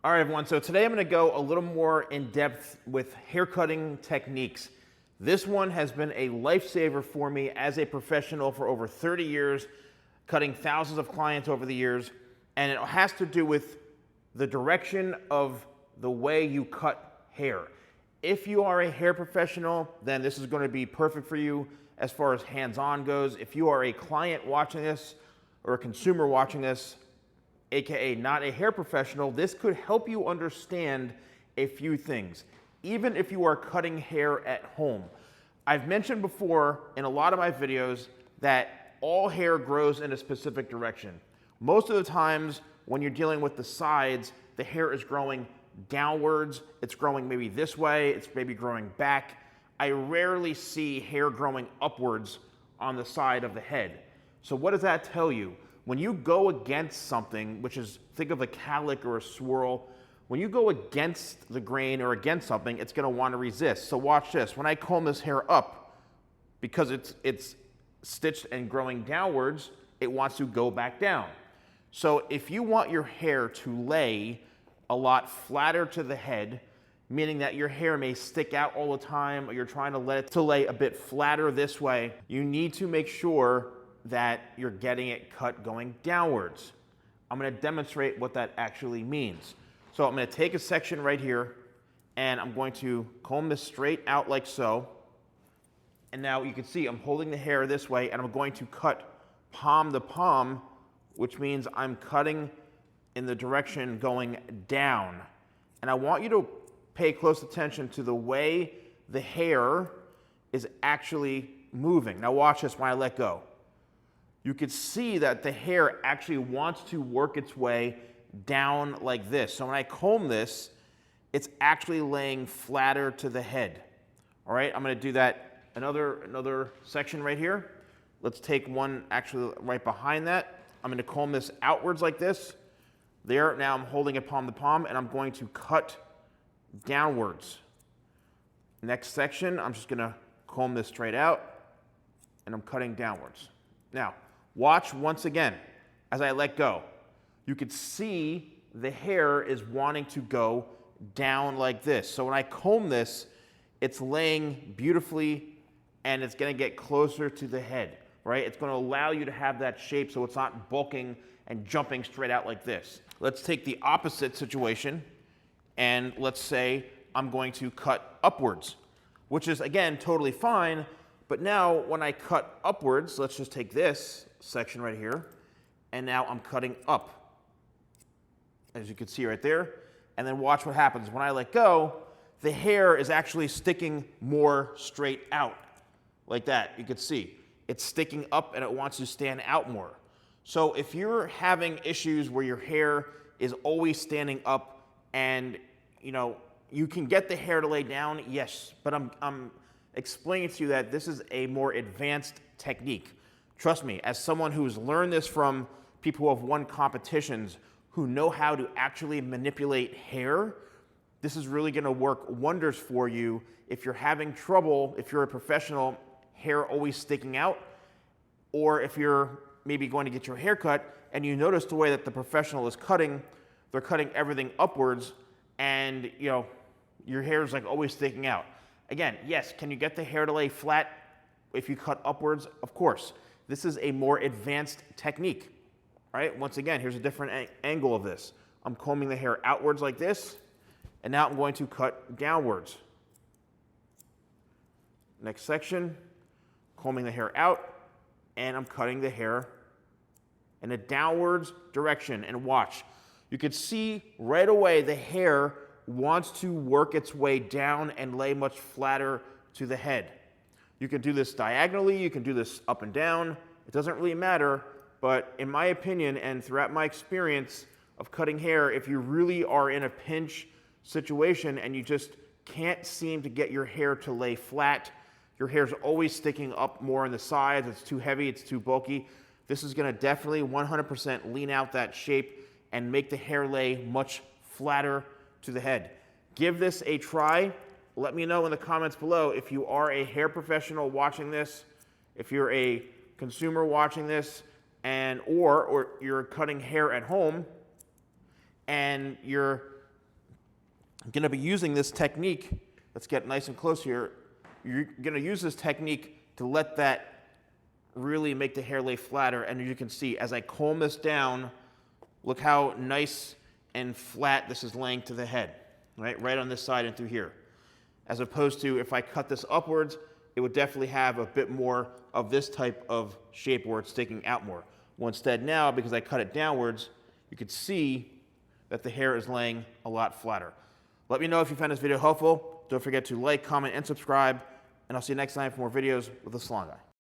All right, everyone. So today I'm going to go a little more in depth with haircutting techniques. This one has been a lifesaver for me as a professional for over 30 years, cutting thousands of clients over the years. And it has to do with the direction of the way you cut hair. If you are a hair professional, then this is going to be perfect for you as far as hands-on goes. If you are a client watching this or a consumer watching this, AKA not a hair professional, this could help you understand a few things, even if you are cutting hair at home. I've mentioned before in a lot of my videos that all hair grows in a specific direction. Most of the times when you're dealing with the sides, the hair is growing downwards, it's growing maybe this way, it's maybe growing back. I rarely see hair growing upwards on the side of the head. So what does that tell you? When you go against something, which is, think of a cowlick or a swirl, when you go against the grain or against something, it's gonna wanna resist. So watch this. When I comb this hair up, because it's stitched and growing downwards, it wants to go back down. So if you want your hair to lay a lot flatter to the head, meaning that your hair may stick out all the time, or you're trying to let it to lay a bit flatter this way, you need to make sure that you're getting it cut going downwards. I'm going to demonstrate what that actually means. So I'm going to take a section right here and I'm going to comb this straight out like so. And now you can see I'm holding the hair this way and I'm going to cut palm to palm, which means I'm cutting in the direction going down. And I want you to pay close attention to the way the hair is actually moving. Now watch this when I let go. You could see that the hair actually wants to work its way down like this. So when I comb this, it's actually laying flatter to the head. All right, I'm going to do that another section right here. Let's take one actually right behind that. I'm going to comb this outwards like this. There, now I'm holding it palm to palm, and I'm going to cut downwards. Next section, I'm just going to comb this straight out, and I'm cutting downwards. Now, watch once again as I let go. You could see the hair is wanting to go down like this. So when I comb this, it's laying beautifully and it's going to get closer to the head, right? It's going to allow you to have that shape so it's not bulking and jumping straight out like this. Let's take the opposite situation and let's say I'm going to cut upwards, which is again totally fine. But now when I cut upwards, let's just take this section right here, and now I'm cutting up, as you can see right there. And then watch what happens. When I let go, the hair is actually sticking more straight out, like that. You can see it's sticking up and it wants to stand out more. So if you're having issues where your hair is always standing up and you can get the hair to lay down, yes, but I'm explaining to you that this is a more advanced technique. Trust me, as someone who's learned this from people who have won competitions, who know how to actually manipulate hair, this is really gonna work wonders for you if you're having trouble, if you're a professional, hair always sticking out, or if you're maybe going to get your hair cut and you notice the way that the professional is cutting, they're cutting everything upwards and your hair is like always sticking out. Again, yes, can you get the hair to lay flat if you cut upwards? Of course. This is a more advanced technique, right? Once again, here's a different angle of this. I'm combing the hair outwards like this, and now I'm going to cut downwards. Next section, combing the hair out, and I'm cutting the hair in a downwards direction. And watch, you can see right away the hair wants to work its way down and lay much flatter to the head. You can do this diagonally, you can do this up and down, it doesn't really matter, but in my opinion and throughout my experience of cutting hair, if you really are in a pinch situation and you just can't seem to get your hair to lay flat, your hair's always sticking up more on the sides, it's too heavy, it's too bulky, this is gonna definitely 100% lean out that shape and make the hair lay much flatter to the head. Give this a try. Let me know in the comments below if you are a hair professional watching this, if you're a consumer watching this, or you're cutting hair at home and you're I'm gonna be using this technique. Let's get nice and close here. You're gonna use this technique to let that really make the hair lay flatter. And you can see as I comb this down, look how nice and flat this is laying to the head, right on this side and through here. As opposed to if I cut this upwards, it would definitely have a bit more of this type of shape where it's sticking out more. Well, instead now, because I cut it downwards, you can see that the hair is laying a lot flatter. Let me know if you found this video helpful. Don't forget to like, comment, and subscribe. And I'll see you next time for more videos with The Salon Guy.